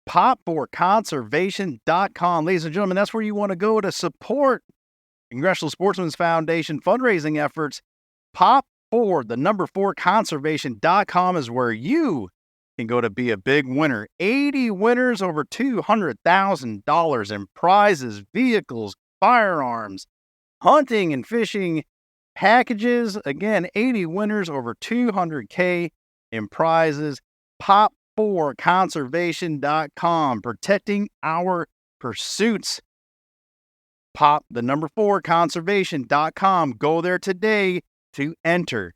pop4conservation.com. Ladies and gentlemen, that's where you want to go to support Congressional Sportsmen's Foundation fundraising efforts. Pop4conservation.com is where you can go to be a big winner. 80 winners, over $200,000 in prizes, vehicles, firearms, hunting and fishing packages. Again, 80 winners, over $200K in prizes. Pop4conservation.com, protecting our pursuits. Pop4conservation.com. Go there today to enter.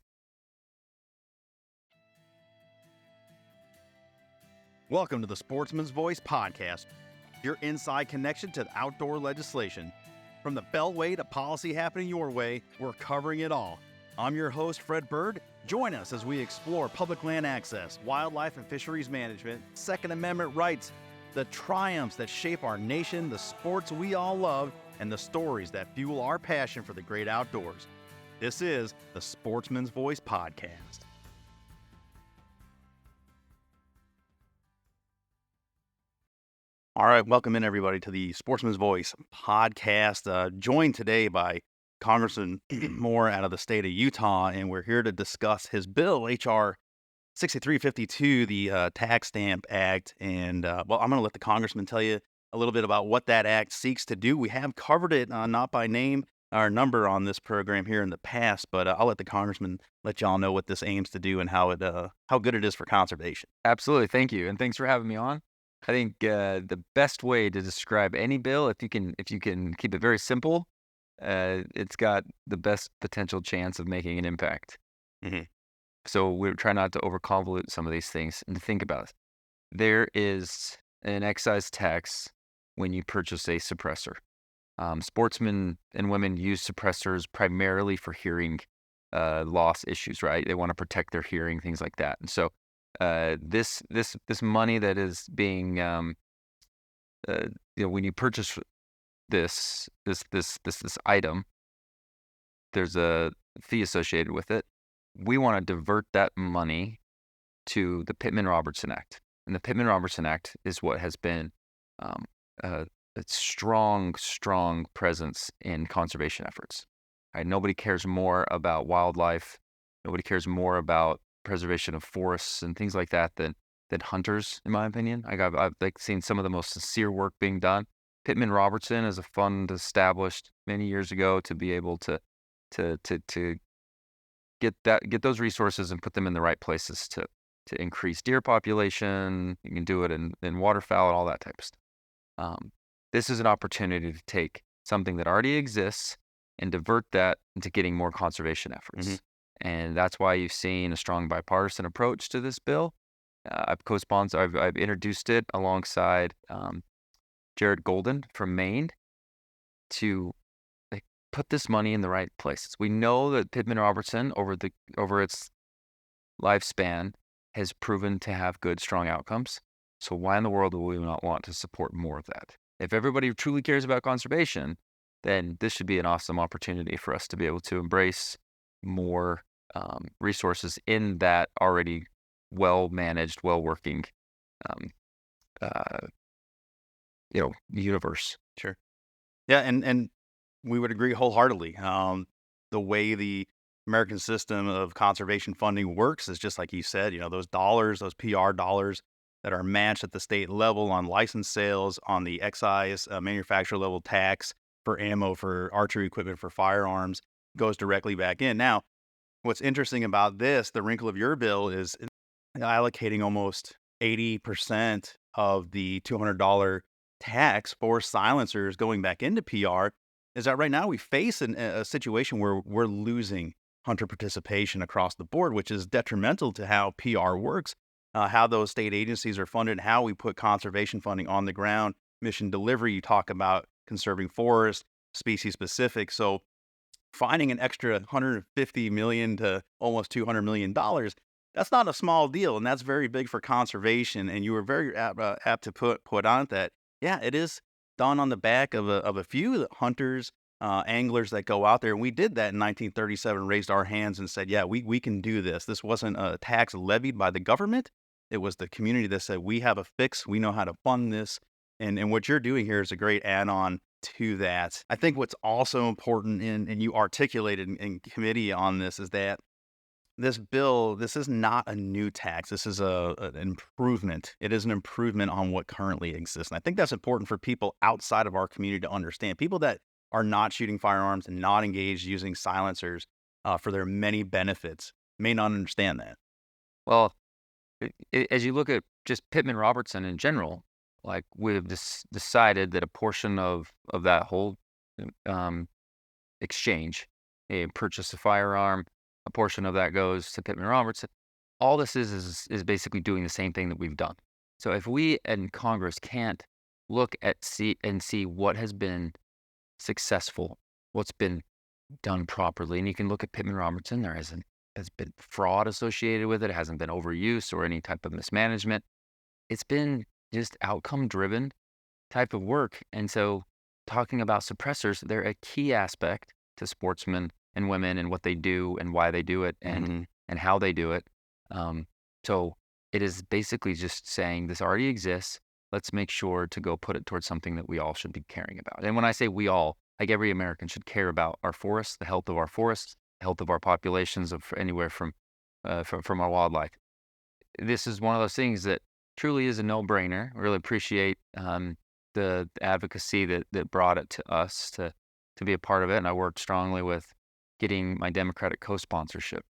Welcome to the Sportsman's Voice podcast, your inside connection to outdoor legislation. From the Beltway to policy happening your way, we're covering it all. I'm your host, Fred Bird. Join us as we explore public land access, wildlife and fisheries management, Second Amendment rights, the triumphs that shape our nation, the sports we all love, and the stories that fuel our passion for the great outdoors. This is the Sportsman's Voice podcast. All right, welcome in everybody to the Sportsman's Voice podcast. Joined today by Congressman Moore out of the state of Utah, and we're here to discuss his bill, H.R. 6352, the Tax Stamp Act. And, I'm going to let the Congressman tell you a little bit about what that act seeks to do. We have covered it, not by name or number on this program here in the past, but I'll let the Congressman let y'all know what this aims to do and how good it is for conservation. Absolutely. Thank you. And thanks for having me on. I think the best way to describe any bill, if you can keep it very simple, it's got the best potential chance of making an impact. Mm-hmm. So we're trying not to overconvolute some of these things and to think about it. There is an excise tax when you purchase a suppressor. Sportsmen and women use suppressors primarily for hearing loss issues, right? They want to protect their hearing, things like that. And so this money that is being, when you purchase this item, there's a fee associated with it. We want to divert that money to the Pittman-Robertson Act. And the Pittman-Robertson Act is what has been a strong presence in conservation efforts. Right? Nobody cares more about wildlife. Nobody cares more about preservation of forests and things like that than hunters, in my opinion. I've seen some of the most sincere work being done. Pittman-Robertson is a fund established many years ago to be able to get those resources and put them in the right places to increase deer population. You can do it in waterfowl and all that type of stuff. This is an opportunity to take something that already exists and divert that into getting more conservation efforts. Mm-hmm. And that's why you've seen a strong bipartisan approach to this bill. I've co-sponsored, I've introduced it alongside Jared Golden from Maine to put this money in the right places. We know that Pittman-Robertson over its lifespan has proven to have good, strong outcomes. So why in the world would we not want to support more of that? If everybody truly cares about conservation, then this should be an awesome opportunity for us to be able to embrace more resources in that already well-managed, well-working, universe. Sure. Yeah, and we would agree wholeheartedly. The way the American system of conservation funding works is just like you said, those dollars, those PR dollars that are matched at the state level on license sales, on the excise manufacturer level tax for ammo, for archery equipment, for firearms, goes directly back in. Now, what's interesting about this, the wrinkle of your bill, is allocating almost 80% of the $200 tax for silencers going back into PR. Is that right now we face a situation where we're losing hunter participation across the board, which is detrimental to how PR works, how those state agencies are funded, how we put conservation funding on the ground, mission delivery. You talk about conserving forests, species specific. So finding an extra $150 million to almost $200 million, that's not a small deal, and that's very big for conservation. And you were very apt to put on that. Yeah, it is done on the back of a few hunters, anglers that go out there. And we did that in 1937, raised our hands and said, yeah, we can do this. This wasn't a tax levied by the government. It was the community that said, "We have a fix. We know how to fund this." And what you're doing here is a great add-on to that. I think what's also important and you articulated in committee on this is that this bill, this is not a new tax. This is an improvement. It is an improvement on what currently exists. And I think that's important for people outside of our community to understand. People that are not shooting firearms and not engaged using silencers for their many benefits may not understand that. Well, as you look at just Pittman Robertson in general, like we've decided that a portion of that whole um, exchange, a purchase a firearm, a portion of that goes to Pittman Robertson. All this is basically doing the same thing that we've done. So if we in Congress can't look at see what has been successful, what's been done properly, and you can look at Pittman Robertson, has been fraud associated with it. It hasn't been overuse or any type of mismanagement. It's been just outcome driven type of work. And so talking about suppressors, they're a key aspect to sportsmen and women and what they do and why they do it Mhm. and how they do it. So it is basically just saying this already exists. Let's make sure to go put it towards something that we all should be caring about. And when I say we all, like every American should care about our forests, the health of our forests, the health of our populations of anywhere from our wildlife. This is one of those things that truly is a no-brainer. I really appreciate the advocacy that brought it to us to be a part of it, and I worked strongly with getting my Democratic co-sponsorship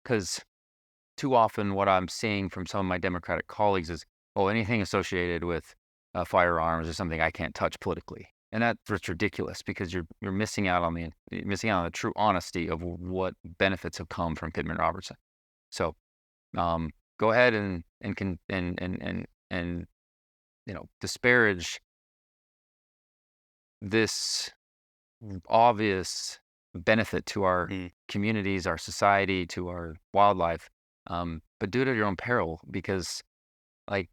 because too often what I'm seeing from some of my Democratic colleagues is, oh, anything associated with firearms is something I can't touch politically, and that's ridiculous because you're missing out on the true honesty of what benefits have come from Pittman Robertson. So go ahead and disparage this obvious benefit to our Mhm. communities, our society, to our wildlife, but do it at your own peril because like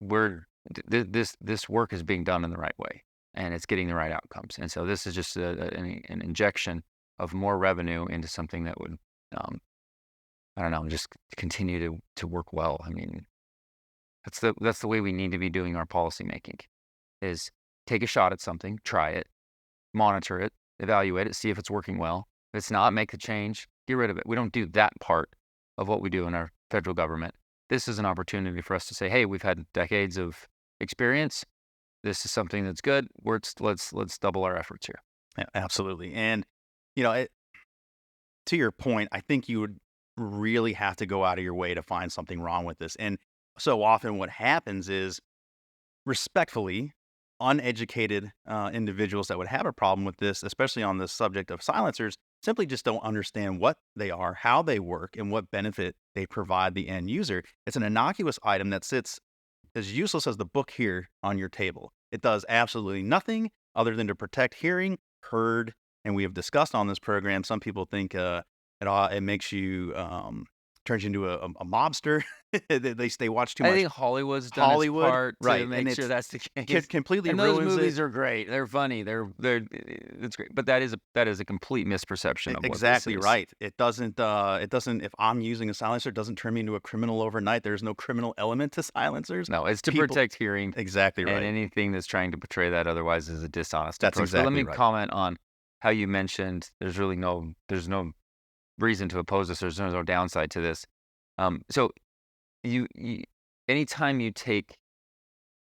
we're this work is being done in the right way and it's getting the right outcomes. And so this is just an injection of more revenue into something that would um, I don't know, just continue to work well. I mean, that's the way we need to be doing our policy making is take a shot at something, try it, monitor it, evaluate it, see if it's working well. If it's not, make a change, get rid of it. We don't do that part of what we do in our federal government. This is an opportunity for us to say, hey, we've had decades of experience. This is something that's good. Let's double our efforts here. Yeah, absolutely. And you know, to your point, I think you would really have to go out of your way to find something wrong with this. And so often what happens is respectfully, uneducated individuals that would have a problem with this, especially on the subject of silencers, simply just don't understand what they are, how they work, and what benefit they provide the end user. It's an innocuous item that sits as useless as the book here on your table. It does absolutely nothing other than to protect hearing, heard, and we have discussed on this program. Some people think it makes you turns you into a mobster. They watch too I much think Hollywood's done its Hollywood, part to right? And make sure that's the it case. completely And those ruins it. movies are great. They're funny. They're it's great. But that is a complete misperception of what this Exactly is. right. It doesn't. If I'm using a silencer, it doesn't turn me into a criminal overnight. There's no criminal element to silencers. No, it's to People, protect hearing exactly and right. anything that's trying to portray that otherwise is a dishonest That's approach. But let exactly me right. comment on how you mentioned there's no reason to oppose this. There's no downside to this. So you anytime you take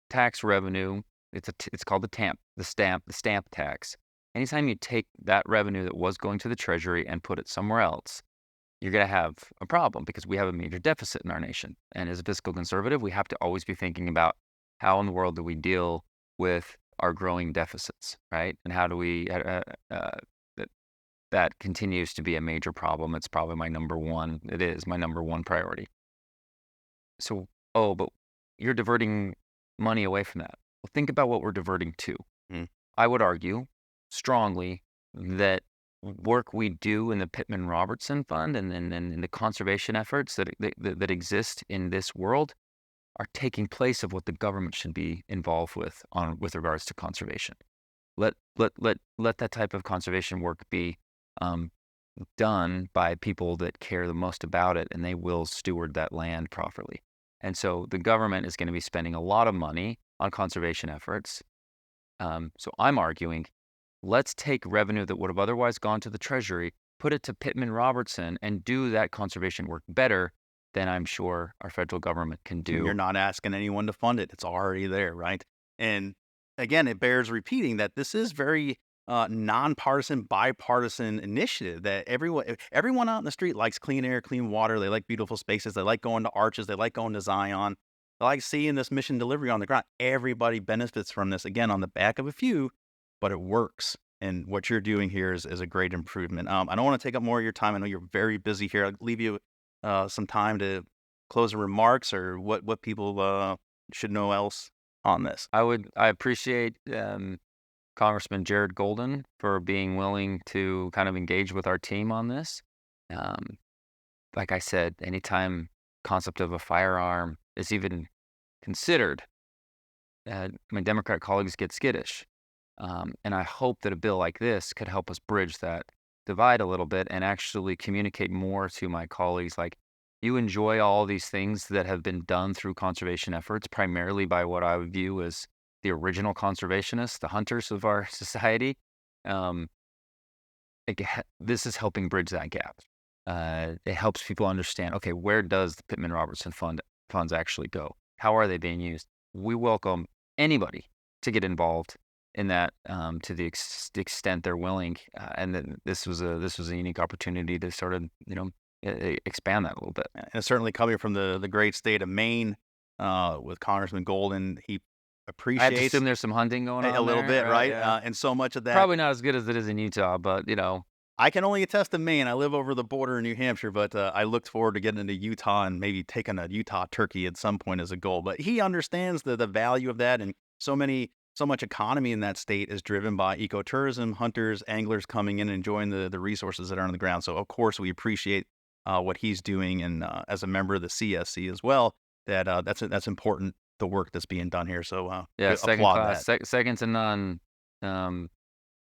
tax revenue, it's called the stamp tax. Anytime you take that revenue that was going to the treasury and put it somewhere else, you're going to have a problem because we have a major deficit in our nation. And as a fiscal conservative, we have to always be thinking about how in the world do we deal with our growing deficits, right? And how do we that that continues to be a major problem. It's probably my number one. It is my number one priority. So, oh, but you're diverting money away from that. Well, think about what we're diverting to. Mm. I would argue strongly that work we do in the Pittman Robertson Fund and the conservation efforts that exist in this world are taking place of what the government should be involved with regards to conservation. Let that type of conservation work be um, done by people that care the most about it, and they will steward that land properly. And so the government is going to be spending a lot of money on conservation efforts. So I'm arguing, let's take revenue that would have otherwise gone to the Treasury, put it to Pittman Robertson, and do that conservation work better than I'm sure our federal government can And you're do. not asking anyone to fund it. It's already there, right? And again, it bears repeating that this is very nonpartisan, bipartisan initiative that everyone out in the street likes clean air, clean water. They like beautiful spaces. They like going to Arches. They like going to Zion. They like seeing this mission delivery on the ground. Everybody benefits from this, again, on the back of a few, but it works. And what you're doing here is a great improvement. I don't want to take up more of your time. I know you're very busy here. I'll leave you some time to closing remarks or what people should know else on this. I appreciate Congressman Jared Golden for being willing to kind of engage with our team on this. Um, like I said, anytime concept of a firearm is even considered, my Democrat colleagues get skittish. And I hope that a bill like this could help us bridge that divide a little bit and actually communicate more to my colleagues. Like, you enjoy all these things that have been done through conservation efforts, primarily by what I would view as the original conservationists, the hunters of our society. Um, this is helping bridge that gap. It helps people understand, okay, where does the Pittman Robertson funds actually go? How are they being used? We welcome anybody to get involved in that to the extent they're willing. And then this was a unique opportunity to sort of expand that a little bit. And certainly coming from the great state of Maine, with Congressman Golden, he I have to appreciates assume there's some hunting going a on little there, bit, right? right? Yeah. And so much of that, Probably not as good as it is in Utah, but I can only attest to Maine. I live over the border in New Hampshire, but I looked forward to getting into Utah and maybe taking a Utah turkey at some point as a goal. But he understands the value of that, and so much economy in that state is driven by ecotourism, hunters, anglers coming in and enjoying the resources that are on the ground. So of course we appreciate what he's doing, and as a member of the CSC as well, that's important. The work that's being done here. So yeah, we second applaud class, that. second to none. Um,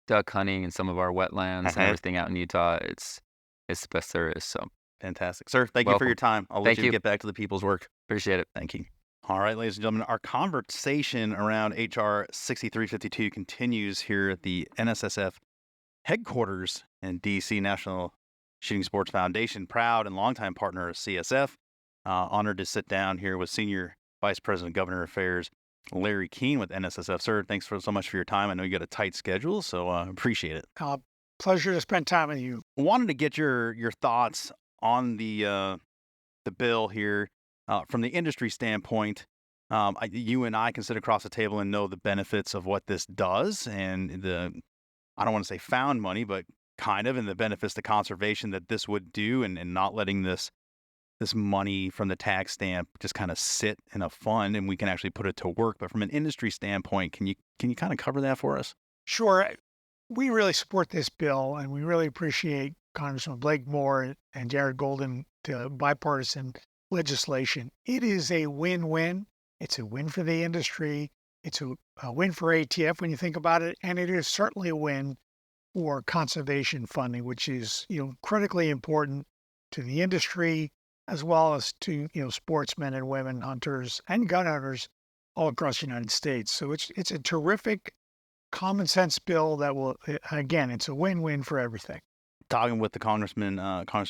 Duck hunting and some of our wetlands and everything out in Utah, it's the best there is. So Fantastic, sir. Thank you for your welcome. time. I'll let Thank you you. get back to the people's work. Appreciate it. Thank you. All right, ladies and gentlemen, our conversation around HR 6352 continues here at the NSSF headquarters in DC, National Shooting Sports Foundation, proud and longtime partner of CSF. Honored to sit down here with Senior Vice President of Governor Affairs Larry Kane with NSSF. Sir, thanks so much for your time. I know you got a tight schedule, so appreciate it. Pleasure to spend time with you. Wanted to get your thoughts on the bill here from the industry standpoint. You and I can sit across the table and know the benefits of what this does, and I don't want to say found money, but kind of, and the benefits to conservation that this would do, and not letting this money from the tax stamp just kind of sit in a fund, and we can actually put it to work. But from an industry standpoint, can you kind of cover that for us? Sure. We really support this bill, and we really appreciate Congressman Blake Moore and Jared Golden to bipartisan legislation. It is a win-win. It's a win for the industry. It's a win for ATF when you think about it, and it is certainly a win for conservation funding, which is critically important to the industry as well as to sportsmen and women, hunters and gun owners all across the United States. So it's a terrific common sense bill that will, again, it's a win-win for everything. Talking with the Congressman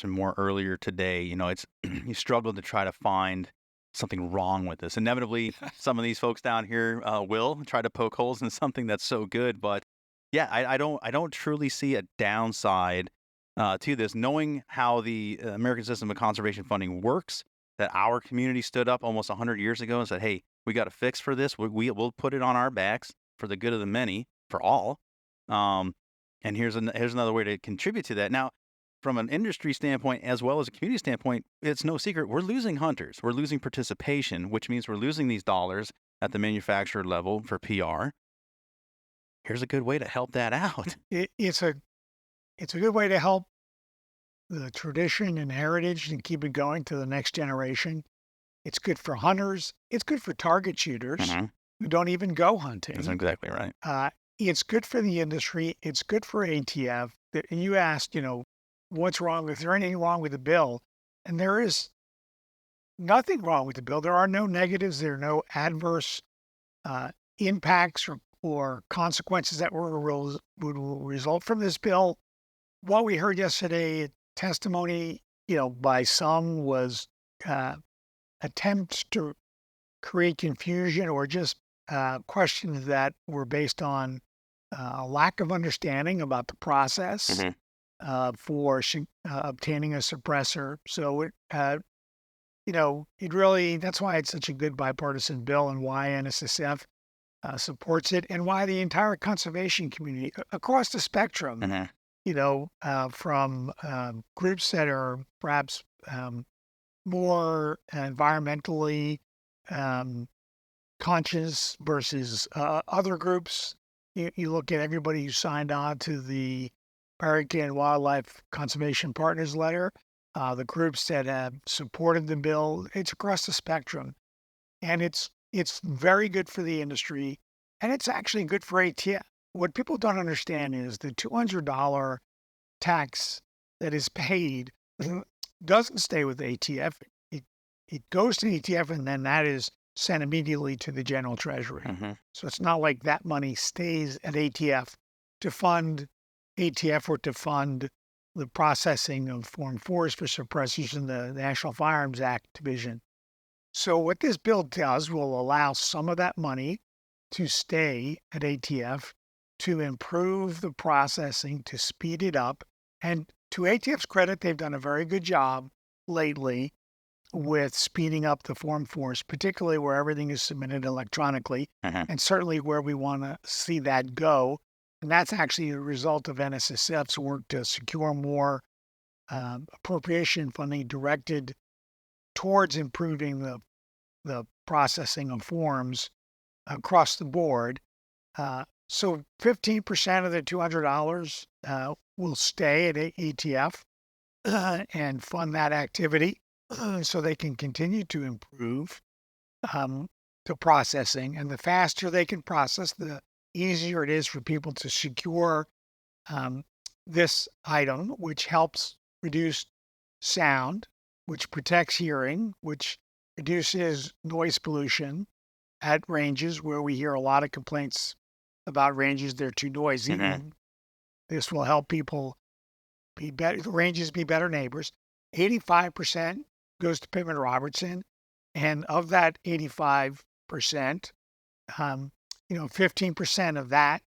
Moore earlier today, it's he struggled to try to find something wrong with this. Inevitably, some of these folks down here will try to poke holes in something that's so good, but yeah, I don't truly see a downside to this. Knowing how the American system of conservation funding works, that our community stood up almost 100 years ago and said, "Hey, we got a fix for this. We'll put it on our backs for the good of the many, for all." And here's another way to contribute to that. Now, from an industry standpoint as well as a community standpoint, it's no secret we're losing hunters. We're losing participation, which means we're losing these dollars at the manufacturer level for PR. Here's a good way to help that out. It's a good way to help the tradition and heritage and keep it going to the next generation. It's good for hunters. It's good for target shooters who don't even go hunting. That's exactly right. It's good for the industry. It's good for ATF. And you asked, what's wrong? Is there anything wrong with the bill? And there is nothing wrong with the bill. There are no negatives. There are no adverse uh, impacts or consequences that will result from this bill. What we heard yesterday, testimony, by some was uh, attempts to create confusion or just questions that were based on a lack of understanding about the process Mhm. for obtaining a suppressor. So it really, that's why it's such a good bipartisan bill and why NSSF supports it and why the entire conservation community across the spectrum, Mhm. from groups that are perhaps more environmentally um, conscious versus other groups. You look at everybody who signed on to the American Wildlife Conservation Partners letter, the groups that have supported the bill. It's across the spectrum, and it's very good for the industry, and it's actually good for ATF. What people don't understand is the $200 tax that is paid doesn't stay with ATF. It it goes to ATF, and then that is sent immediately to the general treasury. Mhm. So it's not like that money stays at ATF to fund ATF or to fund the processing of Form 4s for suppressors in the National Firearms Act division. So what this bill does will allow some of that money to stay at ATF to improve the processing, to speed it up. And to ATF's credit, they've done a very good job lately with speeding up the Form 4s, particularly where everything is submitted electronically, Mhm. and certainly where we want to see that go. And that's actually a result of NSSF's work to secure more appropriation funding directed towards improving the processing of forms across the board. So 15% of the $200 will stay at ATF and fund that activity so they can continue to improve um, the processing. And the faster they can process, the easier it is for people to secure um, this item, which helps reduce sound, which protects hearing, which reduces noise pollution at ranges where we hear a lot of complaints about ranges. They're too noisy, Mhm. and this will help people be better. The ranges be better neighbors. 85% goes to Pittman Robertson, and of that 85%, um, 15% of that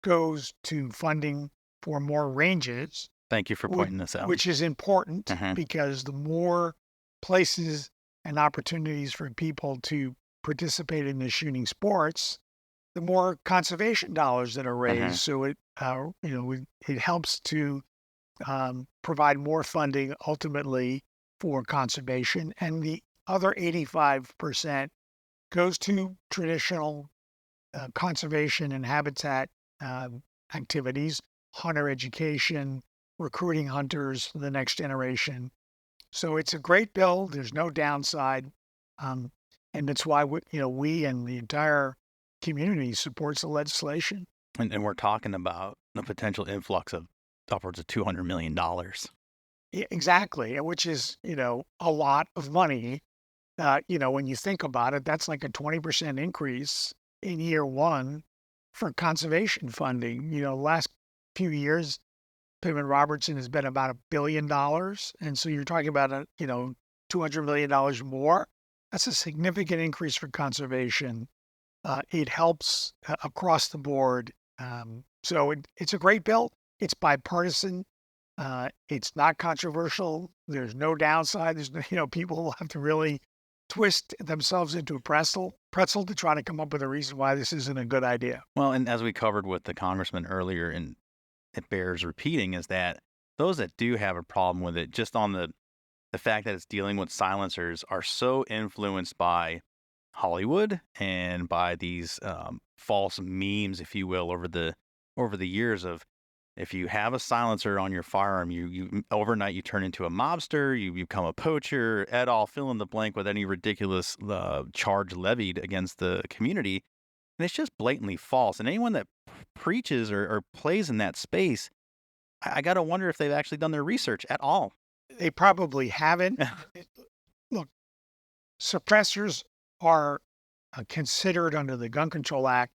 goes to funding for more ranges, Thank you for which, pointing this out. which is important Mhm. because the more places and opportunities for people to participate in the shooting sports, the more conservation dollars that are raised. Mhm. So it helps to provide more funding ultimately for conservation, and the other 85% goes to traditional conservation and habitat activities, hunter education, recruiting hunters for the next generation. So it's a great bill. There's no downside, um, and that's why we and the entire community supports the legislation. And we're talking about the potential influx of upwards of $200 million. Exactly, and which is a lot of money. When you think about it, that's like a 20% increase in year one for conservation funding. Last few years, Pittman Robertson has been about $1 billion, and so you're talking about $200 million more. That's a significant increase for conservation. It helps across the board. So it's a great bill. It's bipartisan. It's not controversial. There's no downside. There's no, people will have to really twist themselves into a pretzel to try to come up with a reason why this isn't a good idea. Well, and as we covered with the congressman earlier, and it bears repeating, is that those that do have a problem with it, just on the fact that it's dealing with silencers, are so influenced by Hollywood and by these false memes, if you will, over the years of, if you have a silencer on your firearm, you overnight you turn into a mobster, you become a poacher, et al. Fill in the blank with any ridiculous charge levied against the community, and it's just blatantly false. And anyone that preaches or plays in that space, I got to wonder if they've actually done their research at all. They probably haven't. It- Look, suppressors are considered under the Gun Control Act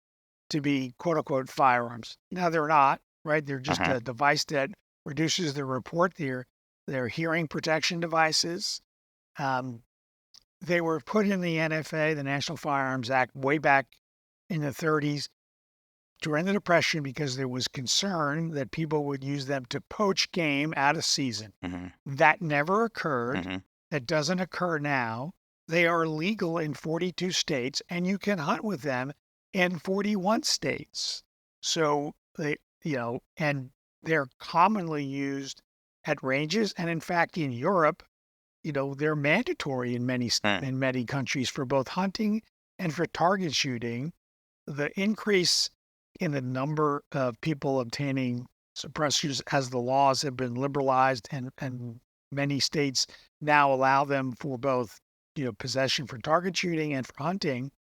to be quote unquote firearms. Now they're not, right? They're just Uh-huh. a device that reduces the report. They're hearing protection devices. Um, they were put in the NFA, the National Firearms Act, way back in the 30s during the Depression because there was concern that people would use them to poach game out of season. Mhm. That never occurred. Mhm. That doesn't occur now. They are legal in 42 states, and you can hunt with them in 41 states. So and they're commonly used at ranges. And in fact, in Europe, they're mandatory in Mm. many countries for both hunting and for target shooting. The increase in the number of people obtaining suppressors as the laws have been liberalized and many states now allow them for both, possession for target shooting and for hunting,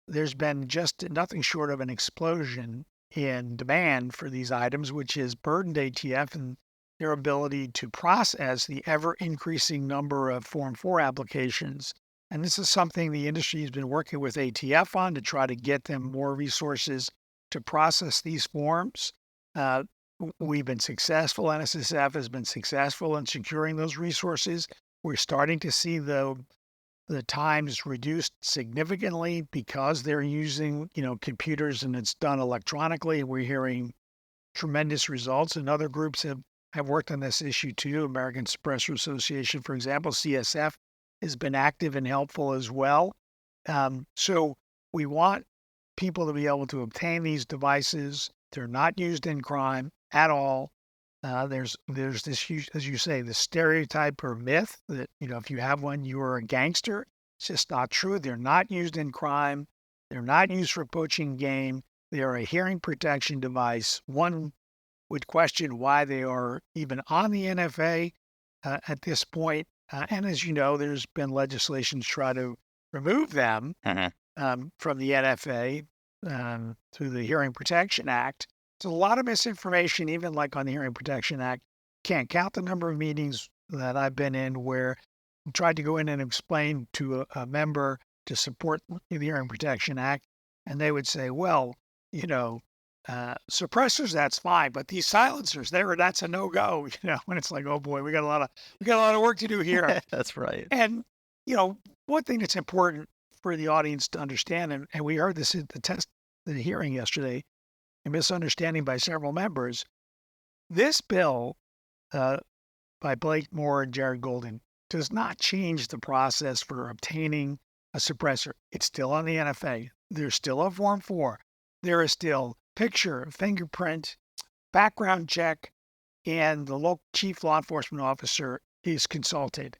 there's been just nothing short of an explosion in demand for these items, which has burdened ATF and their ability to process the ever increasing number of Form 4 applications. And this is something the industry has been working with ATF on to try to get them more resources to process these forms. Uh, we've been successful. NSSF has been successful in securing those resources. We're starting to see the times reduced significantly because they're using, computers and it's done electronically. We're hearing tremendous results, and other groups have worked on this issue too. American Suppressor Association, for example, CSF, has been active and helpful as well. So we want people to be able to obtain these devices. They're not used in crime at all. There's this huge, as you say, the stereotype or myth that if you have one, you are a gangster. It's just not true. They're not used in crime. They're not used for poaching game. They are a hearing protection device. One would question why they are even on the NFA at this point. And as you know, there's been legislation to try to remove them Mhm. from the NFA through the Hearing Protection Act. It's a lot of misinformation, even like on the Hearing Protection Act. Can't count the number of meetings that I've been in where I tried to go in and explain to a member to support the Hearing Protection Act, and they would say, "Well, you know, suppressors, that's fine, but these silencers, that's a no go." And it's like, oh boy, we got a lot of work to do here. That's right. And, one thing that's important for the audience to understand, and we heard this at the hearing yesterday, a misunderstanding by several members. This bill uh, by Blake Moore and Jared Golden does not change the process for obtaining a suppressor. It's still on the NFA. There's still a Form 4. There is still picture, fingerprint, background check, and the local chief law enforcement officer is consulted.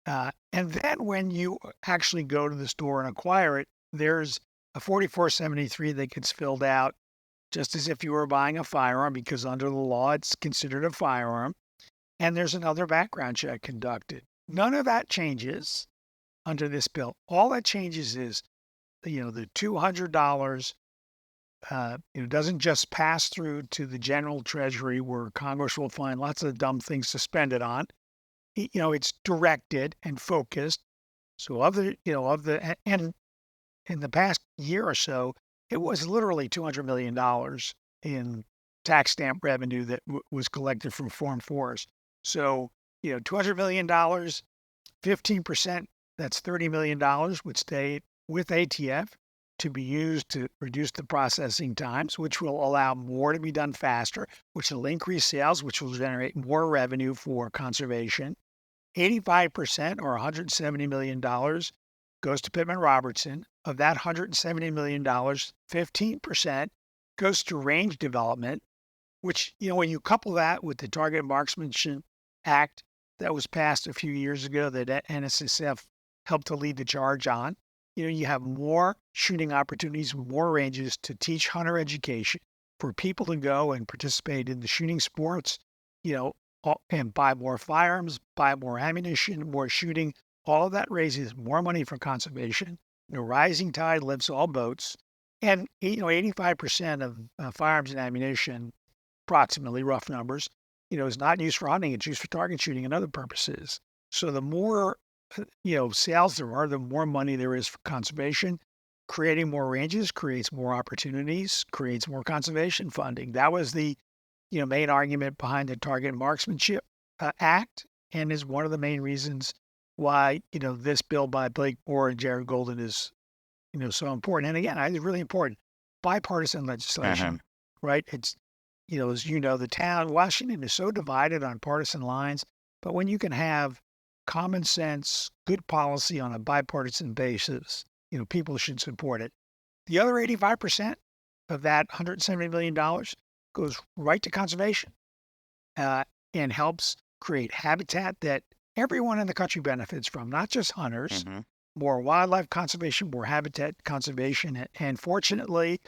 And then when you actually go to the store and acquire it, there's a 4473 that gets filled out just as if you were buying a firearm because under the law it's considered a firearm. And there's another background check conducted. None of that changes under this bill. All that changes is, the $200, doesn't just pass through to the general treasury where Congress will find lots of dumb things to spend it on. It's directed and focused. So and in the past year or so, it was literally $200 million in tax stamp revenue that was collected from Form 4s. So, $200 million, 15%, that's $30 million would stay with ATF to be used to reduce the processing times, which will allow more to be done faster, which will increase sales, which will generate more revenue for conservation. 85% or $170 million goes to Pittman Robertson. Of that $170 million, 15% goes to range development, which, when you couple that with the Target Marksmanship Act that was passed a few years ago that NSSF helped to lead the charge on, you have more shooting opportunities, more ranges to teach hunter education for people to go and participate in the shooting sports, and buy more firearms, buy more ammunition, more shooting. All of that raises more money for conservation. The rising tide lifts all boats. And, 85% of firearms and ammunition, approximately rough numbers, is not used for hunting. It's used for target shooting and other purposes. So the more sales there are, the more money there is for conservation. Creating more ranges creates more opportunities, creates more conservation funding. That was the main argument behind the Target Marksmanship Act, and is one of the main reasons why this bill by Blake Moore and Jared Golden is so important. And again, it's really important. Bipartisan Uh-huh. legislation, right? It's as the town Washington is so divided on partisan lines, but when you can have common sense, good policy on a bipartisan basis, people should support it. The other 85% of that $170 million goes right to conservation uh, and helps create habitat that everyone in the country benefits from, not just hunters. Mm-hmm. More wildlife conservation, more habitat conservation. And fortunately,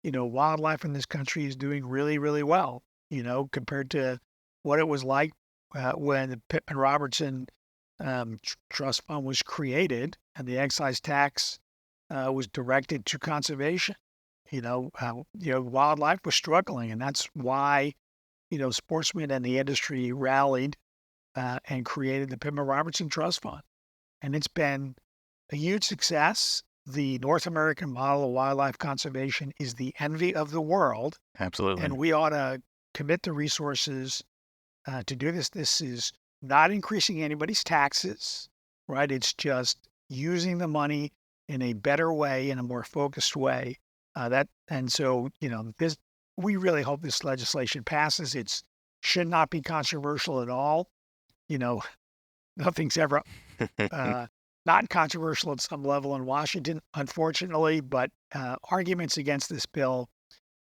wildlife in this country is doing really, really well, compared to what it was like when the Pittman Robertson Trust Fund was created and the excise tax was directed to conservation. Wildlife was struggling, and that's why sportsmen and the industry rallied and created the Pittman Robertson Trust Fund, and it's been a huge success. The North American model of wildlife conservation is the envy of the world, Absolutely. and we ought to commit the resources to do this. This is not increasing anybody's taxes, right? It's just using the money in a better way, in a more focused way. This we really hope this legislation passes. It should not be controversial at all. You know, nothing's ever not controversial at some level in Washington, unfortunately, but arguments against this bill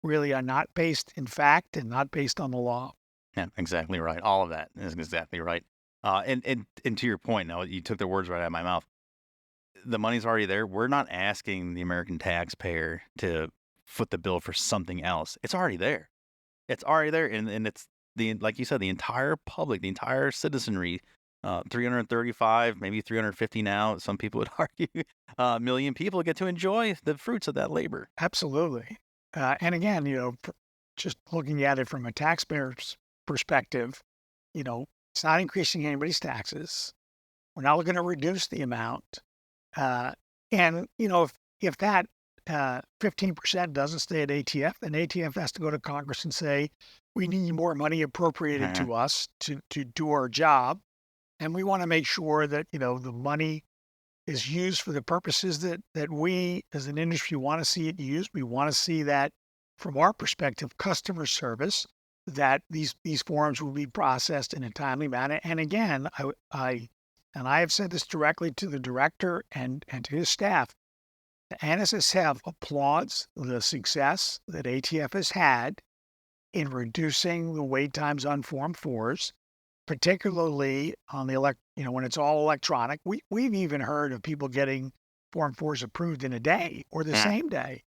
really are not based in fact and not based on the law. Yeah, exactly right. All of that is exactly right. And to your point, now you took the words right out of my mouth. The money's already there. We're not asking the American taxpayer to foot the bill for something else. It's already there. It's already there, and it's like you said, the entire public, the entire citizenry, 335, maybe 350 now. Some people would argue, million people get to enjoy the fruits of that labor. Absolutely. And again, just looking at it from a taxpayer's perspective, it's not increasing anybody's taxes. We're not going to reduce the amount. Uh, and, if that 15% doesn't stay at ATF, then ATF has to go to Congress and say, we need more money appropriated to us to do our job. And we want to make sure that, the money is used for the purposes that we as an industry want to see it used. We want to see that from our perspective, customer service, that these forms will be processed in a timely manner. And again, I have said this directly to the director and to his staff. The NSSF applauds the success that ATF has had in reducing the wait times on Form 4s, particularly on the when it's all electronic. We've even heard of people getting Form 4s approved in a day or the same day.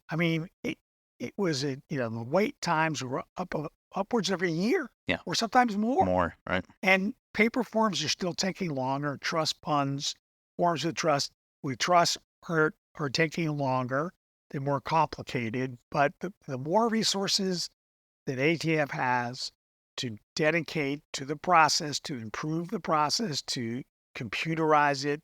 I mean, it was the wait times were upwards of a year, or sometimes more. More, right? And paper forms are still taking longer. Trust funds, forms of trust we trust are taking longer. They're more complicated, but the more resources that ATF has to dedicate to the process, to improve the process, to computerize it,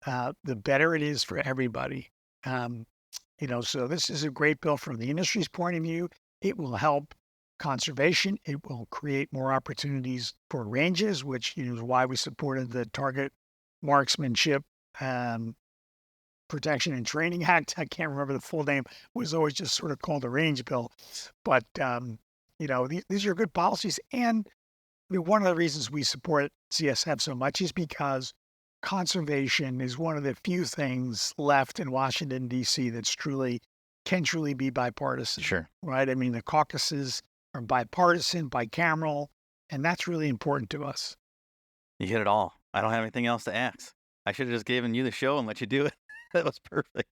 the better it is for everybody. So this is a great bill from the industry's point of view. It will help conservation. It will create more opportunities for ranges, which is why we supported the Target Marksmanship Protection and Training Act. I can't remember the full name. It was always just sort of called the range bill. But, these are good policies. And one of the reasons we support CSF so much is because conservation is one of the few things left in Washington, D.C. that's can truly be bipartisan. Sure. Right? I mean, the caucuses are bipartisan, bicameral, and that's really important to us. You hit it all. I don't have anything else to ask. I should have just given you the show and let you do it. That was perfect.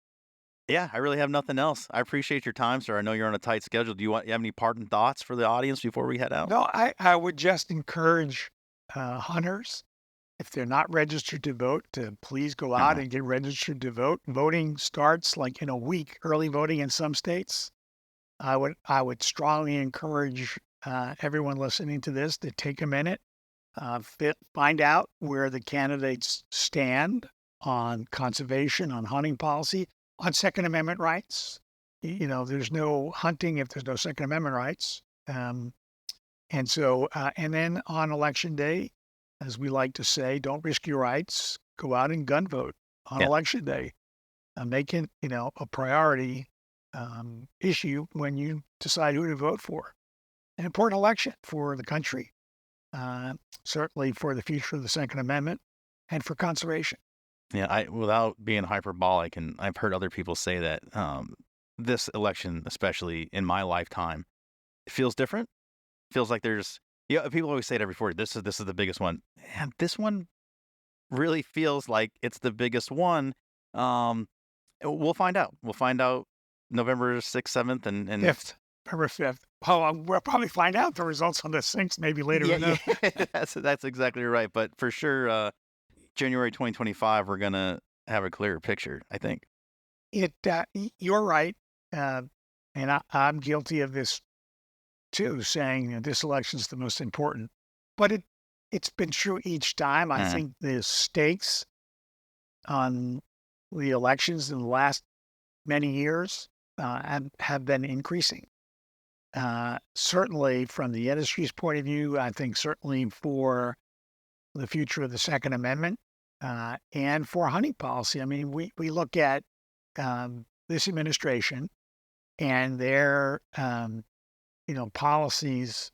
Yeah, I really have nothing else. I appreciate your time, sir. I know you're on a tight schedule. Do you have any parting thoughts for the audience before we head out? No, I would just encourage hunters, if they're not registered to vote, to please go out and get registered to vote. Voting starts like in a week, early voting in some states. I would strongly encourage everyone listening to this to take a minute, find out where the candidates stand on conservation, on hunting policy, on Second Amendment rights. There's no hunting if there's no Second Amendment rights. And so, and then on election day, as we like to say, don't risk your rights. Go out and gun vote on Yeah. election day. Make it, a priority issue when you decide who to vote for. An important election for the country, certainly for the future of the Second Amendment and for conservation. Yeah, without being hyperbolic, and I've heard other people say that this election, especially in my lifetime, it feels different. Feels like there's people always say it every 40. This is the biggest one, and this one really feels like it's the biggest one. Um, we'll find out. We'll find out November 6th, 7th, and 5th, November 5th. Well, we'll probably find out the results on the 6th maybe later in yeah, the yeah, that's exactly right. But for sure, January 2025, we're gonna have a clearer picture, I think. You're right, and I'm guilty of this too, saying that this election is the most important. But it's been true each time. I Mhm. think the stakes on the elections in the last many years have been increasing. Certainly from the industry's point of view, I think certainly for the future of the Second Amendment and for hunting policy. I mean, we look at this administration and their policies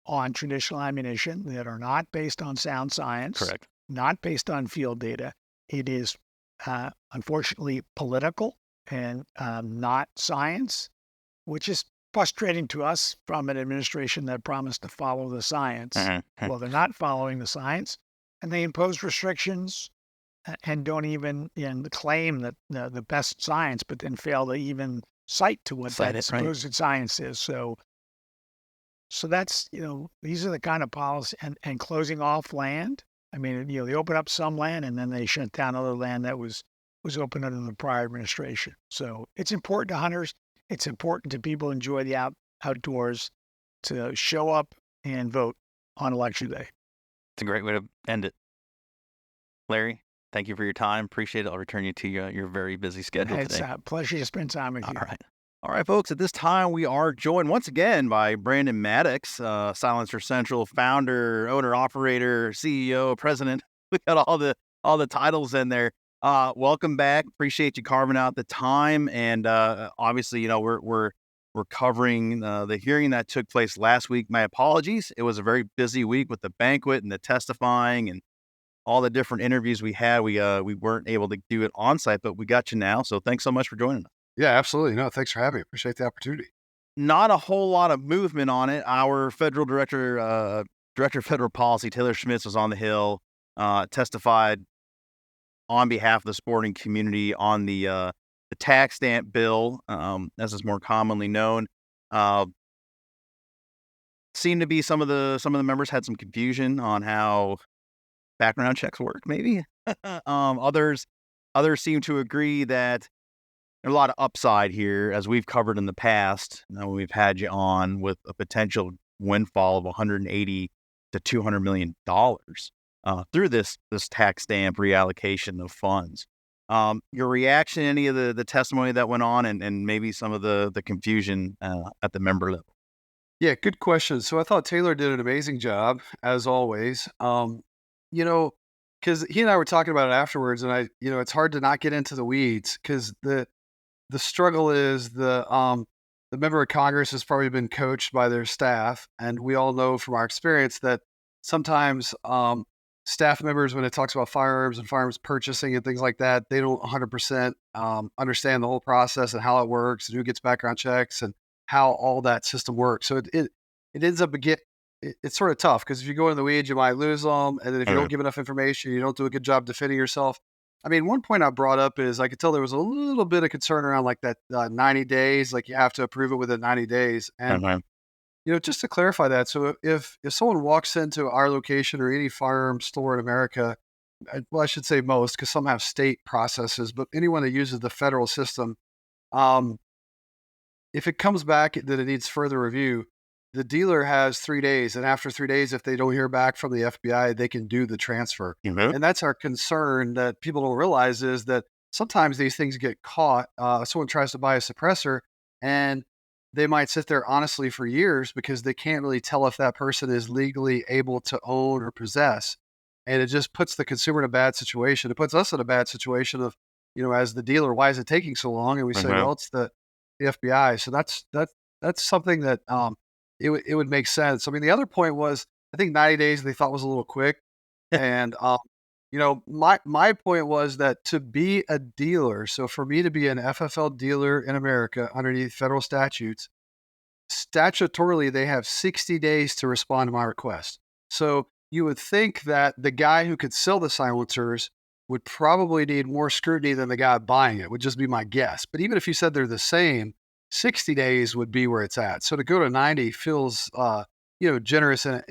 on traditional ammunition that are not based on sound science, Correct. not based on field data. It is unfortunately political and not science, which is frustrating to us from an administration that promised to follow the science. Mhm. Well, they're not following the science, and they impose restrictions and don't even claim that the best science, but then fail to even cite to what Cite that it, right? supposed science is. So that's, these are the kind of policy and closing off land. I mean, they open up some land and then they shut down other land that was open under the prior administration. So it's important to hunters. It's important to people who enjoy the outdoors to show up and vote on election day. It's a great way to end it. Larry, thank you for your time. Appreciate it. I'll return you to your very busy schedule It's today. a pleasure to spend time with All you. right. All right, folks. At this time, we are joined once again by Brandon Maddox, Silencer Central founder, owner, operator, CEO, president. We got all the titles in there. Welcome back. Appreciate you carving out the time. And obviously, we're covering the hearing that took place last week. My apologies. It was a very busy week with the banquet and the testifying and all the different interviews we had. We weren't able to do it on site, but we got you now. So thanks so much for joining us. Yeah, absolutely. No, thanks for having me. Appreciate the opportunity. Not a whole lot of movement on it. Our federal director of federal policy, Taylor Schmitz, was on the Hill, testified on behalf of the sporting community on the tax stamp bill, as is more commonly known. Uh, Seemed to be some of the members had some confusion on how background checks work. Maybe others seem to agree that there's a lot of upside here, as we've covered in the past. When we've had you on with a potential windfall of 180 to 200 million dollars through this tax stamp reallocation of funds. Your reaction to any of the testimony that went on, and maybe some of the confusion at the member level. Yeah, good question. So I thought Taylor did an amazing job, as always. You know, because he and I were talking about it afterwards, and it's hard to not get into the weeds because the struggle is the member of Congress has probably been coached by their staff, and we all know from our experience that sometimes staff members, when it talks about firearms and firearms purchasing and things like that, they don't 100% understand the whole process and how it works and who gets background checks and how all that system works. So it ends up it's sort of tough because if you go in the weeds, you might lose them, and then if you don't give enough information, you don't do a good job defending yourself. I mean, one point I brought up is I could tell there was a little bit of concern around like that 90 days, like you have to approve it within 90 days. And, Mhm. just to clarify that. So if someone walks into our location or any firearm store in America, well, I should say most, because some have state processes, but anyone that uses the federal system, um, if it comes back that it needs further review, the dealer has 3 days, and after 3 days, if they don't hear back from the FBI, they can do the transfer. Mhm. And that's our concern that people don't realize is that sometimes these things get caught. Someone tries to buy a suppressor, and they might sit there honestly for years because they can't really tell if that person is legally able to own or possess. And it just puts the consumer in a bad situation. It puts us in a bad situation of, as the dealer, why is it taking so long? And we say, Mhm. well, it's the FBI. So that's something that it would make sense. I mean, the other point was I think 90 days they thought was a little quick, and my point was that to be a dealer, so for me to be an FFL dealer in America underneath federal statutes, statutorily they have 60 days to respond to my request. So you would think that the guy who could sell the silencers would probably need more scrutiny than the guy buying it, would just be my guess. But even if you said they're the same, 60 days would be where it's at. So to go to 90 feels generous and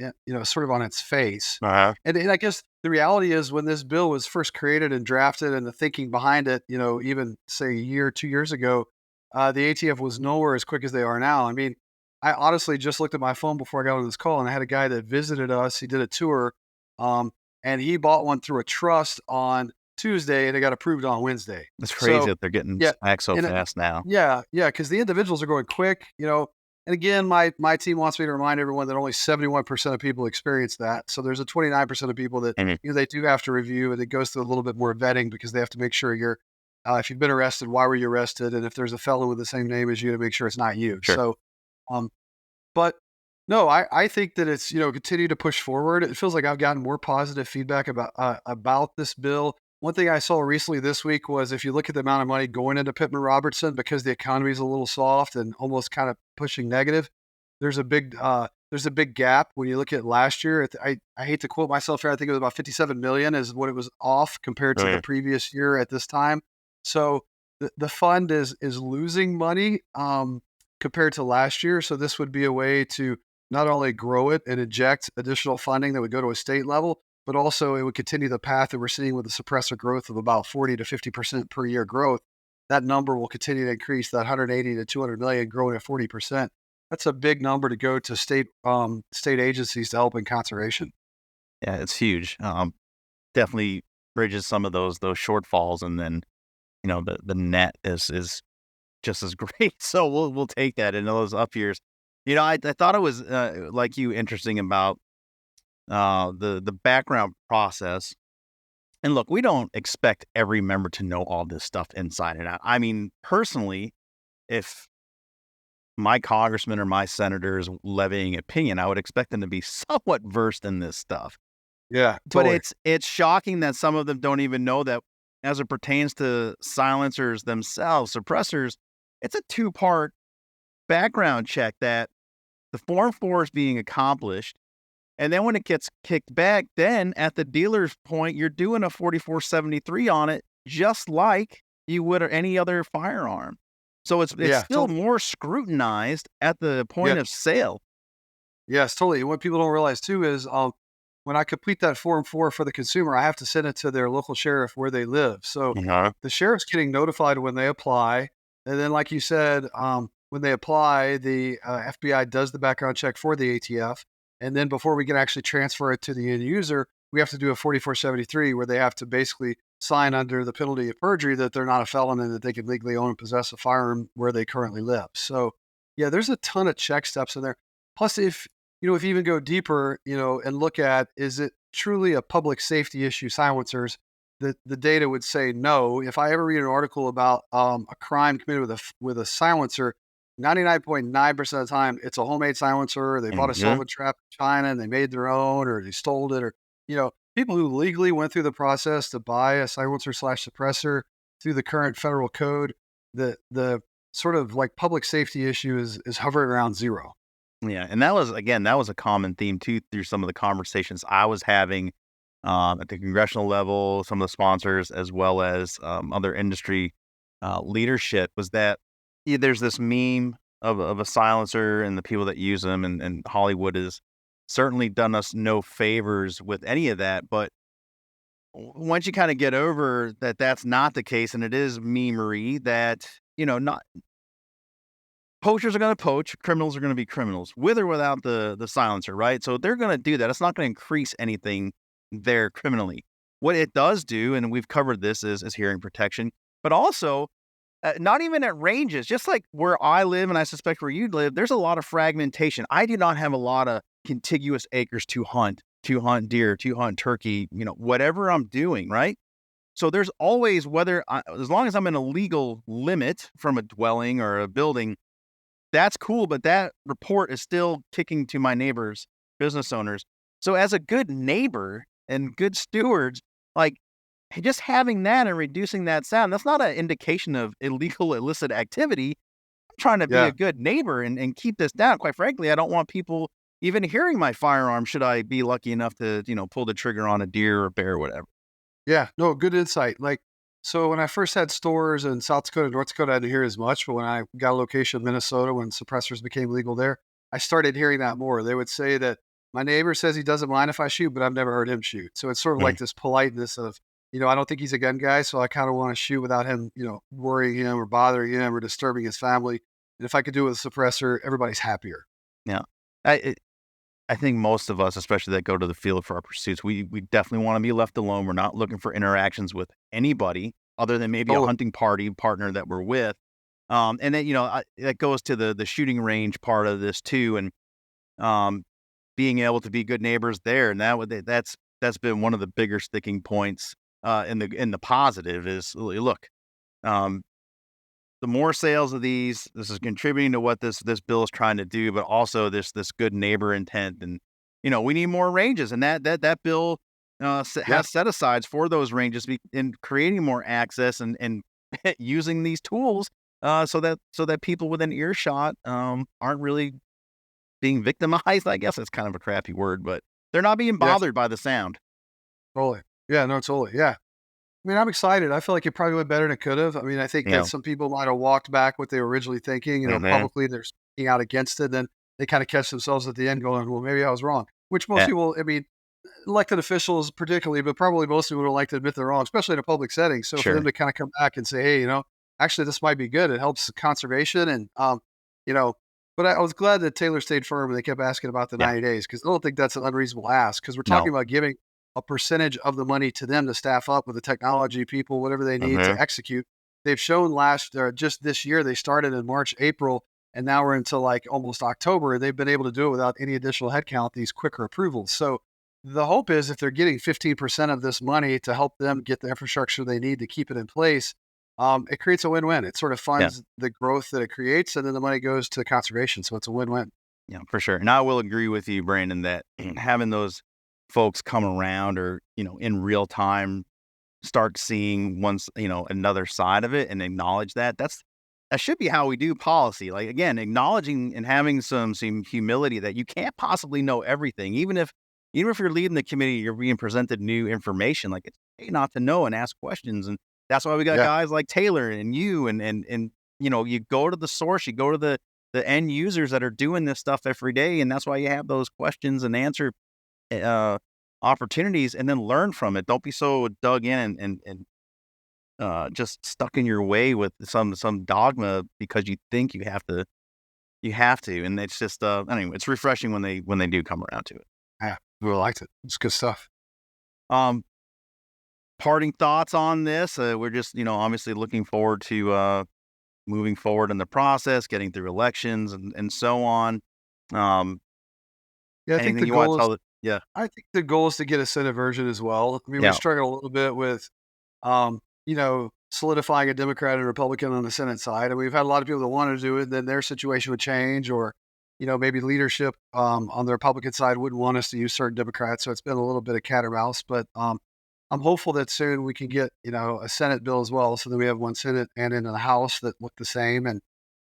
sort of on its face. Uh-huh. And I guess the reality is when this bill was first created and drafted and the thinking behind it, even say a year, 2 years ago, the ATF was nowhere as quick as they are now. I mean, I honestly just looked at my phone before I got on this call, and I had a guy that visited us. He did a tour, and he bought one through a trust on Tuesday, and it got approved on Wednesday. It's crazy So, that they're getting yeah, back so and fast now. yeah, because the individuals are going quick, And again, my team wants me to remind everyone that only 71% of people experience that. So there's a 29% of people that Mhm. they do have to review, and it goes through a little bit more vetting because they have to make sure if you've been arrested, why were you arrested, and if there's a fellow with the same name as you, to make sure it's not you. Sure. So, um, but no, I think that it's continue to push forward. It feels like I've gotten more positive feedback about this bill. One thing I saw recently this week was if you look at the amount of money going into Pittman Robertson because the economy is a little soft and almost kind of pushing negative, there's a big gap when you look at last year. I hate to quote myself here. I think it was about 57 million is what it was off compared to the Mhm. previous year at this time. So the fund is losing money compared to last year. So this would be a way to not only grow it and inject additional funding that would go to a state level, but also it would continue the path that we're seeing with the suppressor growth of about 40 to 50% per year growth. That number will continue to increase, that 180 to 200 million growing at 40%. That's a big number to go to state agencies to help in conservation. Yeah, it's huge. Definitely bridges some of those shortfalls, and then the net is just as great. So we'll take that in those up years. I thought it was like you interesting about the background process. And look, we don't expect every member to know all this stuff inside and out. I mean, personally, if my congressman or my senator is levying opinion, I would expect them to be somewhat versed in this stuff. Yeah, But totally. it's shocking that some of them don't even know that as it pertains to silencers themselves, suppressors, it's a two-part background check that the Form 4 is being accomplished. And then when it gets kicked back, then at the dealer's point, you're doing a 4473 on it, just like you would any other firearm. So it's Yeah, still more scrutinized at the yeah, point of sale. yes, totally. And what people don't realize too is when I complete that Form 4 for the consumer, I have to send it to their local sheriff where they live. So Uh-huh. the sheriff's getting notified when they apply. And then, like you said, when they apply, the FBI does the background check for the ATF. And then before we can actually transfer it to the end user, we have to do a 4473 where they have to basically sign under the penalty of perjury that they're not a felon and that they can legally own and possess a firearm where they currently live. So, yeah, there's a ton of check steps in there. Plus, if you even go deeper, and look at, is it truly a public safety issue, silencers, the data would say no. If I ever read an article about a crime committed with a silencer, 99.9% of the time, it's a homemade silencer. They bought a Mhm. solvent trap in China and they made their own, or they stole it, or people who legally went through the process to buy a silencer slash suppressor through the current federal code. The sort of like public safety issue is hovering around zero. Yeah, and that was a common theme too through some of the conversations I was having at the congressional level, some of the sponsors, as well as other industry leadership, was that there's this meme of a silencer and the people that use them, and Hollywood has certainly done us no favors with any of that. But once you kind of get over that, that's not the case, and it is memery that not poachers are going to poach, criminals are going to be criminals, with or without the silencer, right? So they're going to do that. It's not going to increase anything there criminally. What it does do, and we've covered this, is hearing protection, but also not even at ranges, just like where I live, and I suspect where you live, there's a lot of fragmentation. I do not have a lot of contiguous acres to hunt deer, to hunt turkey, whatever I'm doing, right? So there's always, as long as I'm in a legal limit from a dwelling or a building, that's cool, but that report is still kicking to my neighbors, business owners. So as a good neighbor and good stewards, like just having that and reducing that sound, that's not an indication of illegal, illicit activity. I'm trying to be Yeah. a good neighbor and keep this down. Quite frankly, I don't want people even hearing my firearm should I be lucky enough to, pull the trigger on a deer or bear or whatever. Yeah, no, good insight. Like, so when I first had stores in South Dakota, North Dakota, I didn't hear as much. But when I got a location in Minnesota, when suppressors became legal there, I started hearing that more. They would say that my neighbor says he doesn't mind if I shoot, but I've never heard him shoot. So it's sort of like Mm. this politeness of, I don't think he's a gun guy, so I kind of want to shoot without him, worrying him or bothering him or disturbing his family. And if I could do it with a suppressor, everybody's happier. Yeah. I think most of us, especially that go to the field for our pursuits, we definitely want to be left alone. We're not looking for interactions with anybody other than maybe a Totally. hunting partner that we're with. And then, that goes to the shooting range part of this too. And um, being able to be good neighbors there. And that's been one of the bigger sticking points in the positive is, look, um, the more sales of these, this is contributing to what this bill is trying to do, but also this good neighbor intent. And we need more ranges, and that bill Yeah. has set asides for those ranges in creating more access and using these tools so that people within earshot aren't really being victimized. I guess that's kind of a crappy word, but they're not being Yes. bothered by the sound. Totally. Yeah. No, totally. Yeah. I mean, I'm excited. I feel like it probably went better than it could have. I mean, I think You that know. some people might have walked back what they were originally thinking, Mhm. publicly they're speaking out against it. Then they kind of catch themselves at the end going, well, maybe I was wrong, which most Yeah, people, I mean, elected officials particularly, but probably most people don't like to admit they're wrong, especially in a public setting. So for them sure. to kind of come back and say, hey, actually this might be good. It helps conservation and, you know, but I was glad that Taylor stayed firm and they kept asking about the Yeah. 90 days because I don't think that's an unreasonable ask because we're talking No. about giving a percentage of the money to them to staff up with the technology, people, whatever they need Mhm. to execute. They've shown just this year, they started in March, April, and now we're into like almost October. They've been able to do it without any additional headcount, these quicker approvals. So the hope is if they're getting 15% of this money to help them get the infrastructure they need to keep it in place, it creates a win-win. It sort of Yeah. funds the growth that it creates, and then the money goes to conservation. So it's a win-win. Yeah, for sure. And I will agree with you, Brandon, that having those folks come around or, in real time start seeing another side of it and acknowledge that should be how we do policy. Like again, acknowledging and having some humility that you can't possibly know everything. Even if you're leading the committee, you're being presented new information. Like it's okay not to know and ask questions. And that's why we got Yeah. guys like Taylor and you and you go to the source, you go to the end users that are doing this stuff every day. And that's why you have those questions and answer uh, opportunities and then learn from it. Don't be so dug in and just stuck in your way with some dogma because you think you have to. You have to, and it's just anyway. It's refreshing when they do come around to it. Yeah. Really liked it. It's good stuff. Um, Parting thoughts on this? We're just obviously looking forward to moving forward in the process, getting through elections and so on. Um, Yeah, I think Anything the you want to goal is tell it? Yeah, I think the goal is to get a Senate version as well. I mean, we yeah, struggle a little bit with, solidifying a Democrat and Republican on the Senate side. And we've had a lot of people that want to do it, then their situation would change, or, maybe leadership on the Republican side wouldn't want us to use certain Democrats. So it's been a little bit of cat or mouse, but I'm hopeful that soon we can get, a Senate bill as well. So that we have one Senate and in the House that look the same and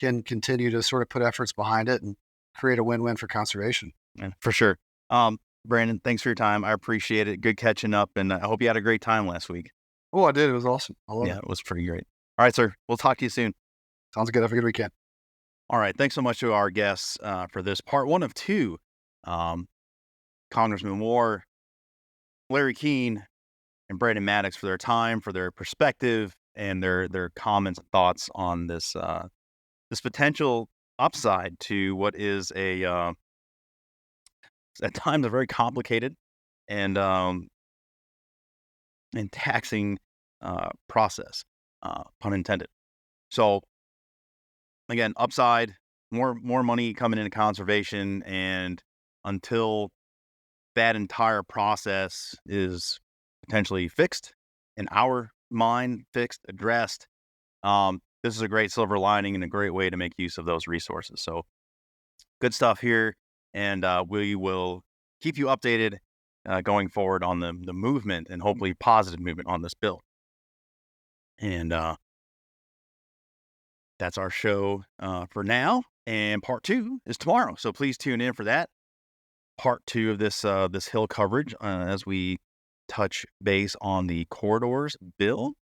can continue to sort of put efforts behind it and create a win-win for conservation. yeah, for sure. Brandon, thanks for your time. I appreciate it. Good catching up, and I hope you had a great time last week. Oh, I did. It was awesome. I love Yeah, it. it was pretty great. All right, sir. We'll talk to you soon. Sounds good. Have a good weekend. All right. Thanks so much to our guests for this part one of two. Um, Congressman Moore, Larry Kane, and Brandon Maddox for their time, for their perspective, and their comments and thoughts on this potential upside to what is at times a very complicated and taxing process, pun intended. So again, upside, more money coming into conservation, and until that entire process is potentially fixed, in our mind, fixed, addressed, this is a great silver lining and a great way to make use of those resources. So good stuff here, and we will keep you updated going forward on the movement, and hopefully positive movement on this bill. And that's our show for now. And part 2 is tomorrow, so please tune in for that. Part 2 of this Hill coverage as we touch base on the corridors bill,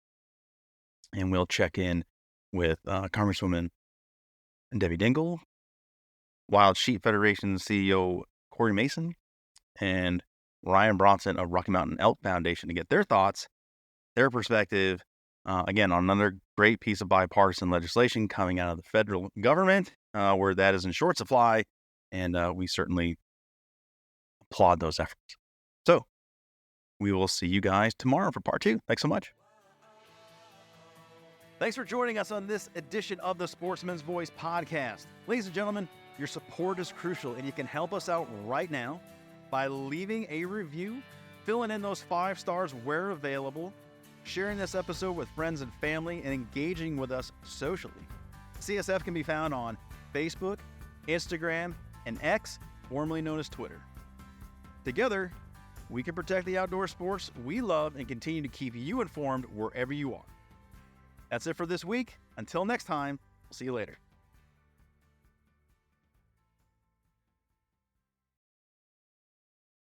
and we'll check in with Congresswoman Debbie Dingell, Wild Sheep Federation CEO Corey Mason, and Ryan Bronson of Rocky Mountain Elk Foundation to get their thoughts, their perspective, again, on another great piece of bipartisan legislation coming out of the federal government, where that is in short supply, and we certainly applaud those efforts. So we will see you guys tomorrow for part 2. Thanks so much. Thanks for joining us on this edition of the Sportsman's Voice podcast. Ladies and gentlemen, your support is crucial, and you can help us out right now by leaving a review, filling in those 5 stars where available, sharing this episode with friends and family, and engaging with us socially. CSF can be found on Facebook, Instagram, and X, formerly known as Twitter. Together, we can protect the outdoor sports we love and continue to keep you informed wherever you are. That's it for this week. Until next time, we'll see you later.